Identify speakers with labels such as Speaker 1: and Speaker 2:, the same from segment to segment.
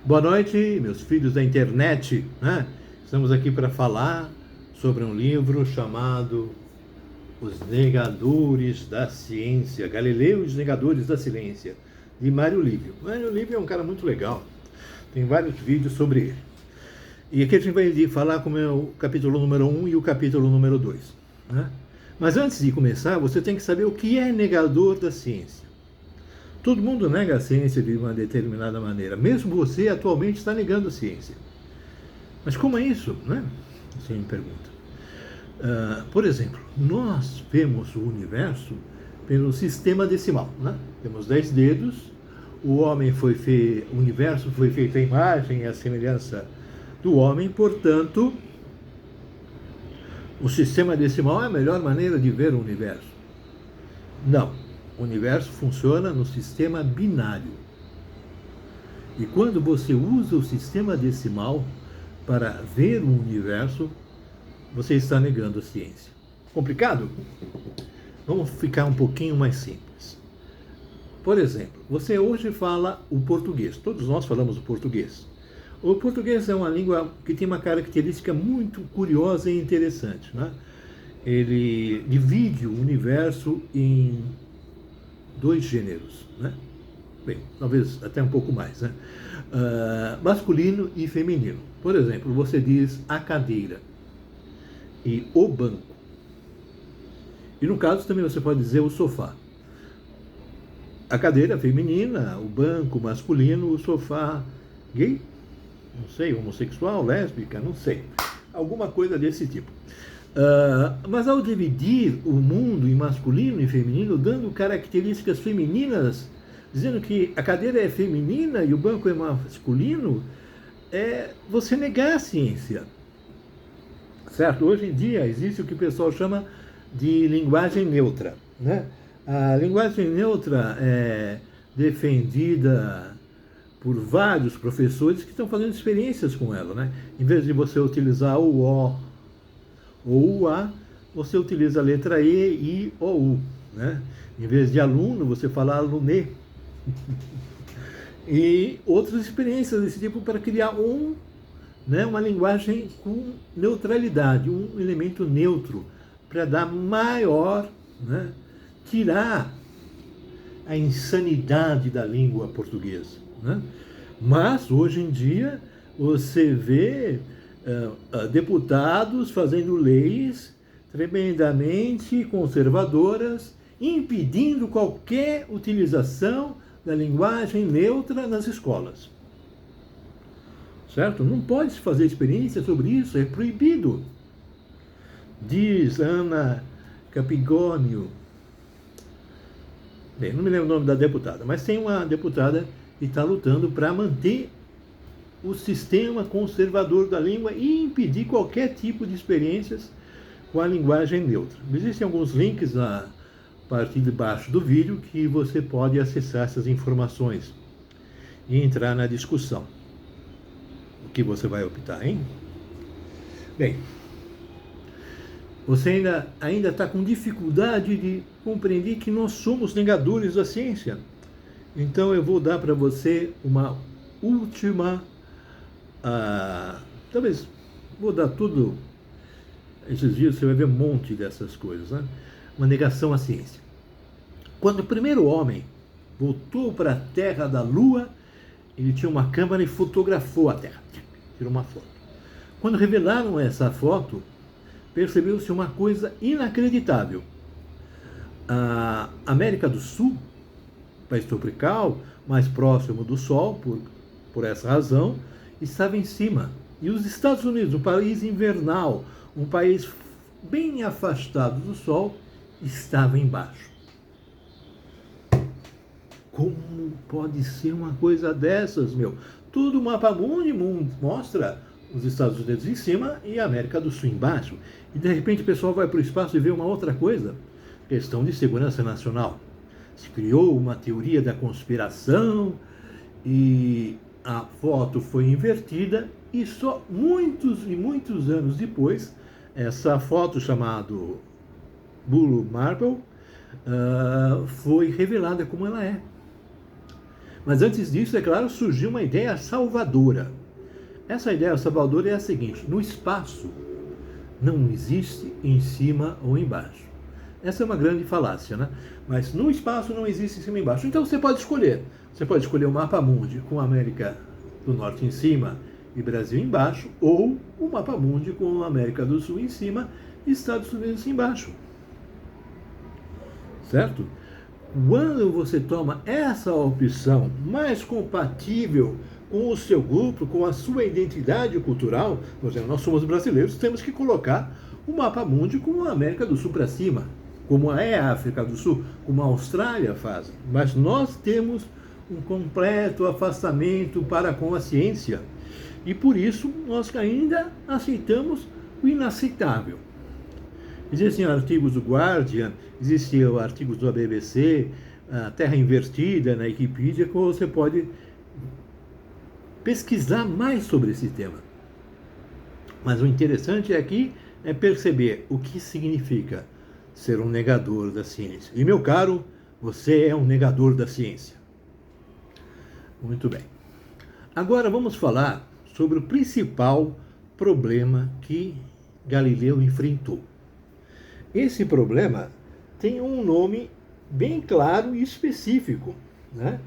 Speaker 1: Boa noite, meus filhos da internet, né? Estamos aqui para falar sobre um livro chamado Os Negadores da Ciência, Galileu e os Negadores da Ciência, de Mário Lívio. Mário Lívio é um cara muito legal, tem vários vídeos sobre ele. E aqui a gente vai falar como é o capítulo número 1 e o capítulo número 2, né? Mas antes de começar, você tem que saber o que é negador da ciência. Todo mundo nega a ciência de uma determinada maneira. Mesmo você atualmente está negando a ciência. Mas como é isso, né? Você me pergunta. Por exemplo, nós vemos o universo pelo sistema decimal, né? Temos 10 dedos. O universo foi feito à imagem e à semelhança do homem. Portanto, o sistema decimal é a melhor maneira de ver o universo. Não. O universo funciona no sistema binário. E quando você usa o sistema decimal para ver o universo, você está negando a ciência. Complicado? Vamos ficar um pouquinho mais simples. Por exemplo, você hoje fala o português. Todos nós falamos o português. O português é uma língua que tem uma característica muito curiosa e interessante, né? Ele divide o universo em 2 gêneros, né? Bem, talvez até um pouco mais, né? Masculino e feminino. Por exemplo, você diz a cadeira e o banco. E no caso também você pode dizer o sofá. A cadeira feminina, o banco masculino, o sofá gay, não sei, homossexual, lésbica, não sei. Alguma coisa desse tipo. Mas ao dividir o mundo em masculino e feminino, dando características femininas, dizendo que a cadeira é feminina e o banco é masculino, é você negar a ciência. Certo? Hoje em dia existe o que o pessoal chama de linguagem neutra, né? A linguagem neutra é defendida por vários professores que estão fazendo experiências com ela, né? Em vez de você utilizar o O ou o A, você utiliza a letra E, I ou U, né? Em vez de aluno, você fala alunê. E outras experiências desse tipo para criar uma linguagem com neutralidade, um elemento neutro, para dar maior, né? Tirar a insanidade da língua portuguesa, né? Mas, hoje em dia, você vê deputados fazendo leis tremendamente conservadoras, impedindo qualquer utilização da linguagem neutra nas escolas. Certo? Não pode se fazer experiência sobre isso, é proibido. Diz Ana Capigônio. Bem, não me lembro o nome da deputada, mas tem uma deputada que está lutando para manter o sistema conservador da língua e impedir qualquer tipo de experiências com a linguagem neutra. Existem alguns links na parte de baixo do vídeo que você pode acessar essas informações e entrar na discussão. O que você vai optar, hein? Bem, você ainda está com dificuldade de compreender que nós somos negadores da ciência. Então eu vou dar para você uma última... talvez vou dar tudo. Esses dias você vai ver um monte dessas coisas, né? Uma negação à ciência. Quando o primeiro homem voltou para a Terra da Lua, ele tinha uma câmera e fotografou a Terra. Tirou uma foto. Quando revelaram essa foto, percebeu-se uma coisa inacreditável. A América do Sul, país tropical, mais próximo do Sol, por essa razão, estava em cima. E os Estados Unidos, um país invernal, um país bem afastado do Sol, estava embaixo. Como pode ser uma coisa dessas, meu? Tudo o mapa mundi mostra os Estados Unidos em cima e a América do Sul embaixo. E de repente o pessoal vai para o espaço e vê uma outra coisa. Questão de segurança nacional. Se criou uma teoria da conspiração e a foto foi invertida e só muitos e muitos anos depois, essa foto chamada Blue Marble foi revelada como ela é. Mas antes disso, é claro, surgiu uma ideia salvadora. Essa ideia salvadora é a seguinte: no espaço não existe em cima ou embaixo. Essa é uma grande falácia, né? Mas no espaço não existe em cima e embaixo. Então você pode escolher. Você pode escolher o mapa mundi com a América do Norte em cima e Brasil embaixo, ou o mapa mundi com a América do Sul em cima e Estados Unidos embaixo. Certo? Quando você toma essa opção mais compatível com o seu grupo, com a sua identidade cultural, por exemplo, nós somos brasileiros, temos que colocar o mapa mundi com a América do Sul para cima, como é a África do Sul, como a Austrália faz. Mas nós temos um completo afastamento para com a ciência. E por isso nós ainda aceitamos o inaceitável. Existem artigos do Guardian, existem artigos da BBC, a Terra Invertida na Wikipedia, que você pode pesquisar mais sobre esse tema. Mas o interessante aqui é perceber o que significa ser um negador da ciência. E, meu caro, você é um negador da ciência. Muito bem. Agora vamos falar sobre o principal problema que Galileu enfrentou. Esse problema tem um nome bem claro e específico, né?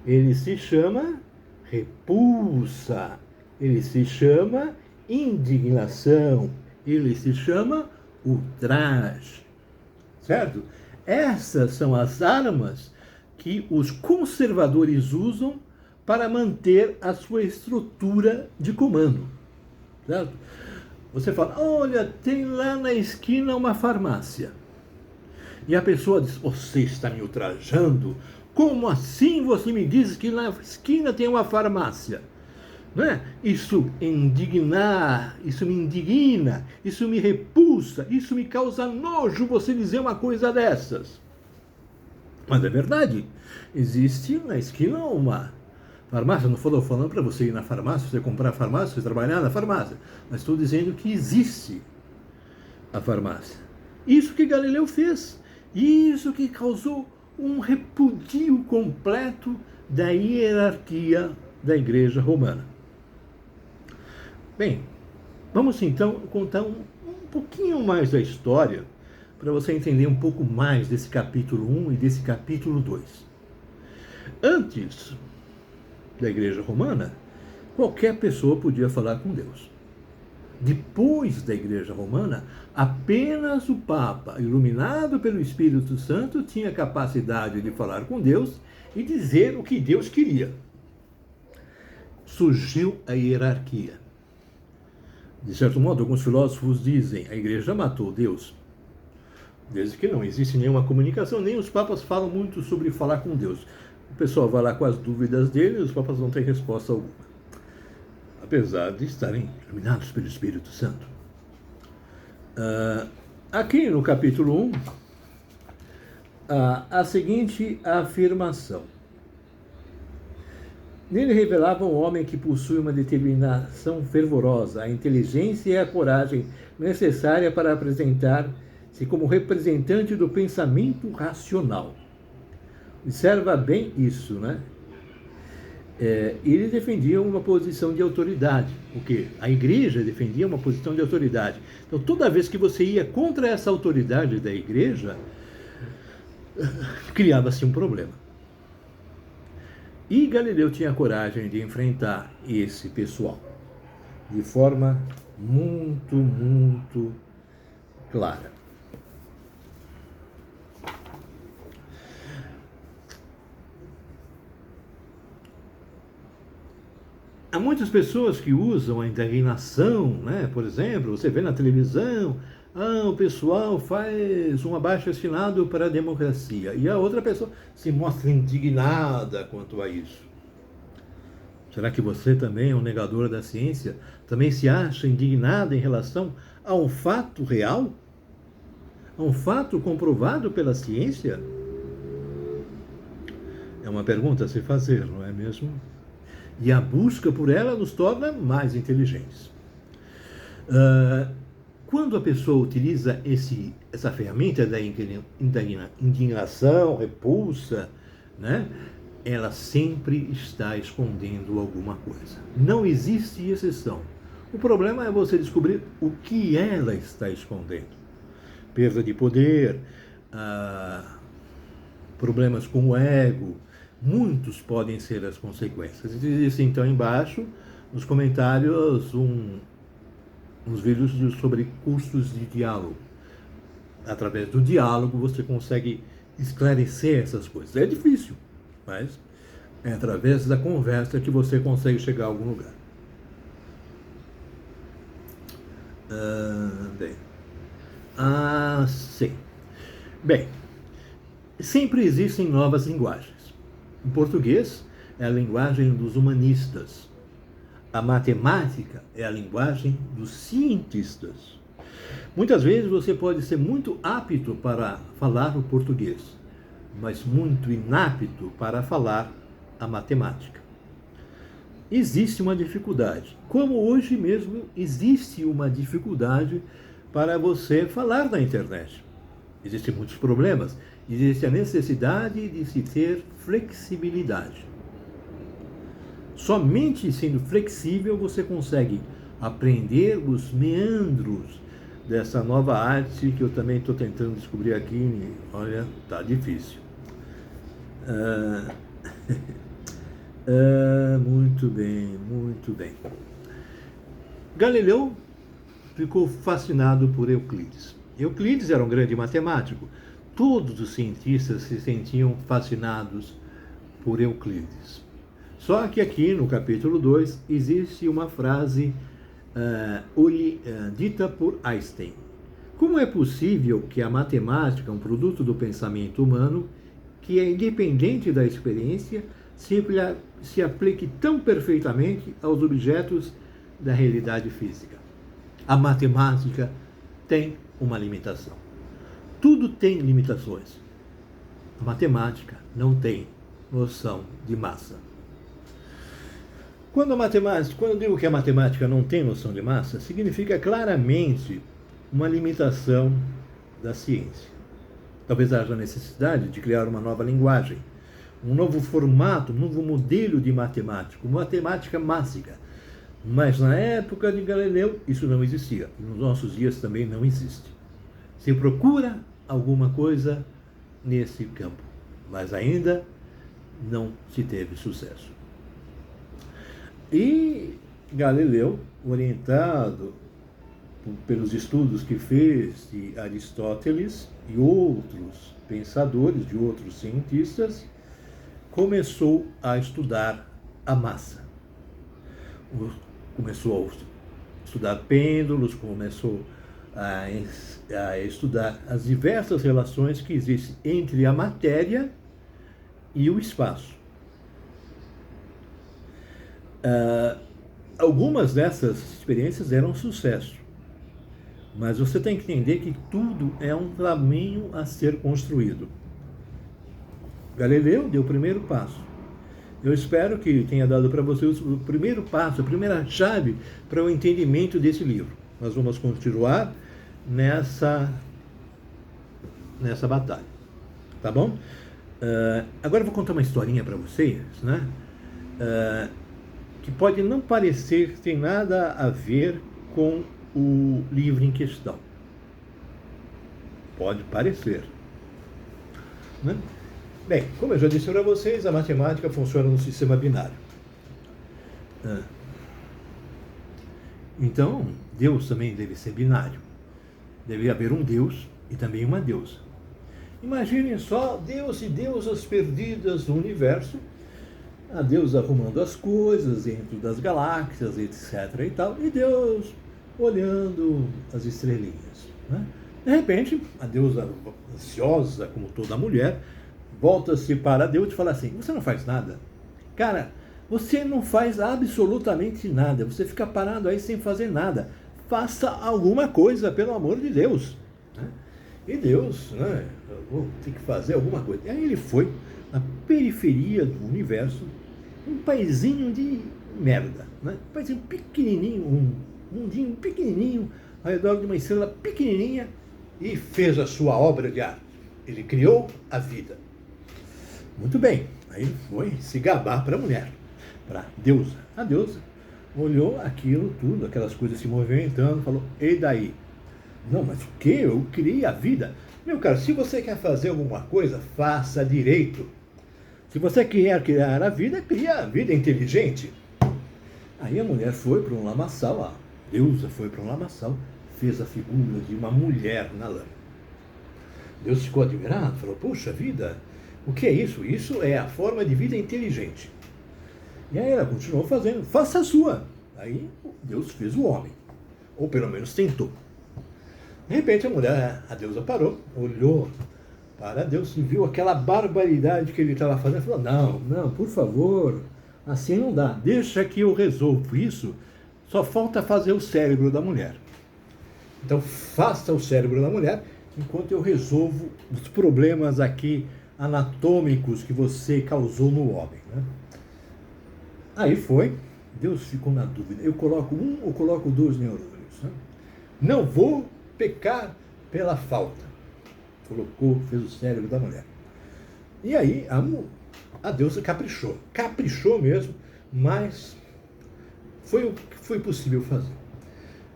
Speaker 1: Ele se chama repulsa, ele se chama indignação, ele se chama ultraje, certo? Essas são as armas que os conservadores usam para manter a sua estrutura de comando, certo? Você fala, olha, tem lá na esquina uma farmácia. E a pessoa diz, você está me ultrajando? Como assim você me diz que na esquina tem uma farmácia? Não é? Isso indignar, isso me indigna, isso me repulsa, isso me causa nojo você dizer uma coisa dessas. Mas é verdade, existe na esquina uma farmácia. Não estou falando para você ir na farmácia, você comprar a farmácia, você trabalhar na farmácia. Mas estou dizendo que existe a farmácia. Isso que Galileu fez. Isso que causou um repudio completo da hierarquia da Igreja Romana. Bem, vamos então contar um pouquinho mais da história para você entender um pouco mais desse capítulo 1 e desse capítulo 2. Antes da Igreja Romana, qualquer pessoa podia falar com Deus. Depois da Igreja Romana, apenas o Papa, iluminado pelo Espírito Santo, tinha capacidade de falar com Deus e dizer o que Deus queria. Surgiu a hierarquia. De certo modo, alguns filósofos dizem que a Igreja matou Deus, desde que não existe nenhuma comunicação, nem os papas falam muito sobre falar com Deus. O pessoal vai lá com as dúvidas dele e os papas não têm resposta alguma, apesar de estarem iluminados pelo Espírito Santo. Aqui no capítulo 1, a seguinte afirmação. Nele revelava um homem que possui uma determinação fervorosa, a inteligência e a coragem necessária para apresentar-se como representante do pensamento racional. Observa bem isso, né? Ele defendia uma posição de autoridade. O quê? A igreja defendia uma posição de autoridade. Então, toda vez que você ia contra essa autoridade da igreja, criava-se um problema. E Galileu tinha coragem de enfrentar esse pessoal de forma muito, muito clara. Há muitas pessoas que usam a indignação, né? Por exemplo, você vê na televisão, o pessoal faz um abaixo-assinado para a democracia e a outra pessoa se mostra indignada quanto a isso. Será que você também é um negador da ciência? Também se acha indignado em relação a um fato real? A um fato comprovado pela ciência? É uma pergunta a se fazer, não é mesmo? E a busca por ela nos torna mais inteligentes. Quando a pessoa utiliza essa ferramenta da indignação, repulsa, né? ela sempre está escondendo alguma coisa. Não existe exceção. O problema é você descobrir o que ela está escondendo. Perda de poder, problemas com o ego, muitos podem ser as consequências. Existe então embaixo, nos comentários, uns vídeos sobre cursos de diálogo. Através do diálogo você consegue esclarecer essas coisas. É difícil, mas é através da conversa que você consegue chegar a algum lugar. Sim. Bem, sempre existem novas linguagens. Em português, é a linguagem dos humanistas. A matemática é a linguagem dos cientistas. Muitas vezes você pode ser muito apto para falar o português, mas muito inapto para falar a matemática. Existe uma dificuldade, como hoje mesmo existe uma dificuldade para você falar na internet. Existem muitos problemas, existe a necessidade de se ter flexibilidade. Somente sendo flexível você consegue aprender os meandros dessa nova arte que eu também estou tentando descobrir aqui. Olha, tá difícil. Muito bem, muito bem. Galileu ficou fascinado por Euclides. Euclides era um grande matemático. Todos os cientistas se sentiam fascinados por Euclides. Só que aqui no capítulo 2 existe uma frase dita por Einstein. Como é possível que a matemática, um produto do pensamento humano, que é independente da experiência, se aplique tão perfeitamente aos objetos da realidade física? A matemática tem uma limitação. Tudo tem limitações. A matemática não tem noção de massa. Quando eu digo que a matemática não tem noção de massa, significa claramente uma limitação da ciência. Talvez haja necessidade de criar uma nova linguagem, um novo formato, um novo modelo de matemática, matemática mássica. Mas na época de Galileu isso não existia. Nos nossos dias também não existe. Se procura alguma coisa nesse campo, mas ainda não se teve sucesso. E Galileu, orientado pelos estudos que fez de Aristóteles e outros pensadores, de outros cientistas, começou a estudar a massa. Começou a estudar pêndulos, começou a estudar as diversas relações que existem entre a matéria e o espaço. Algumas dessas experiências deram sucesso, mas você tem que entender que tudo é um caminho a ser construído. Galileu deu o primeiro passo. Eu espero que tenha dado para vocês o primeiro passo, a primeira chave para o entendimento desse livro. Nós vamos continuar nessa batalha, tá bom? Agora eu vou contar uma historinha para vocês, né? Que pode não parecer que tem nada a ver com o livro em questão. Pode parecer, né? Bem, como eu já disse para vocês, a matemática funciona no sistema binário. Então, Deus também deve ser binário. Deve haver um Deus e também uma deusa. Imaginem só Deus e deusas perdidas no universo, a Deus arrumando as coisas dentro das galáxias, etc. e tal, e Deus olhando as estrelinhas, né? De repente, a deusa, ansiosa como toda mulher, volta-se para Deus e fala assim: você não faz nada? Cara, você não faz absolutamente nada, você fica parado aí sem fazer nada. Faça alguma coisa, pelo amor de Deus, né? E Deus, né, vou ter que fazer alguma coisa. E aí ele foi na periferia do universo, um paizinho de merda, né? Um paizinho pequenininho, um mundinho pequenininho, ao redor de uma estrela pequenininha, e fez a sua obra de arte. Ele criou a vida. Muito bem, Aí ele foi se gabar para a mulher, para a deusa. A deusa olhou aquilo tudo, aquelas coisas se movimentando, falou, e daí? Não, mas o que? Eu criei a vida. Meu caro, se você quer fazer alguma coisa, faça direito. Se você quer criar a vida, cria a vida inteligente. Aí a mulher foi para um lamaçal, a deusa foi para um lamaçal, fez a figura de uma mulher na lama. Deus ficou admirado, falou, puxa vida, o que é isso? Isso é a forma de vida inteligente. E aí ela continuou fazendo, faça a sua. Aí Deus fez o homem, ou pelo menos tentou. De repente a mulher, a deusa parou, olhou para Deus e viu aquela barbaridade que ele estava fazendo. Falou, não, por favor, assim não dá, deixa que eu resolvo isso, só falta fazer o cérebro da mulher. Então faça o cérebro da mulher, enquanto eu resolvo os problemas aqui anatômicos que você causou no homem. Né? Aí foi, Deus ficou na dúvida, eu coloco um ou coloco 2 neurônios? Né? Não vou pecar pela falta. Colocou, fez o cérebro da mulher. E aí a deusa caprichou. Caprichou mesmo, mas foi o que foi possível fazer.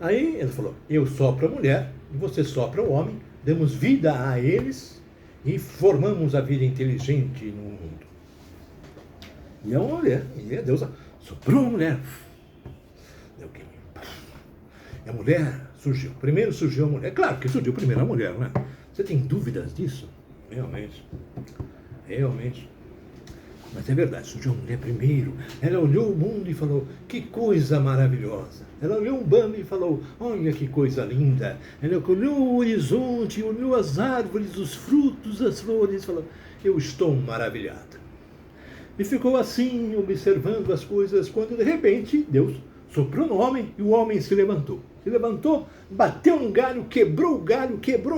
Speaker 1: Aí ele falou, eu sopro a mulher, e você sopra o homem, damos vida a eles e formamos a vida inteligente no mundo. E a mulher, e a deusa soprou a mulher. Deu que? E a mulher surgiu. Primeiro surgiu a mulher. Claro que surgiu primeiro a mulher, né? Você tem dúvidas disso? Realmente. Mas é verdade, surgiu a mulher primeiro. Ela olhou o mundo e falou, que coisa maravilhosa. Ela olhou um bando e falou, olha que coisa linda. Ela olhou o horizonte, olhou as árvores, os frutos, as flores e falou, eu estou maravilhada. E ficou assim, observando as coisas, quando de repente Deus soprou no homem e o homem se levantou. Se levantou, bateu um galho, quebrou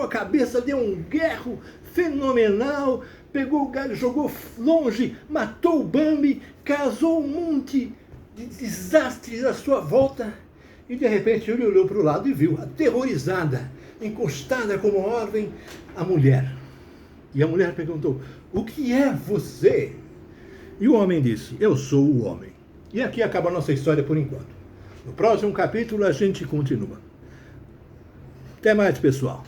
Speaker 1: a cabeça, deu um guerro fenomenal, pegou o galho, jogou longe, matou o Bambi, causou um monte de desastres à sua volta. E de repente ele olhou para o lado e viu, aterrorizada, encostada como órfã, a mulher. E a mulher perguntou, o que é você? E o homem disse, eu sou o homem. E aqui acaba a nossa história por enquanto. No próximo capítulo a gente continua. Até mais, pessoal.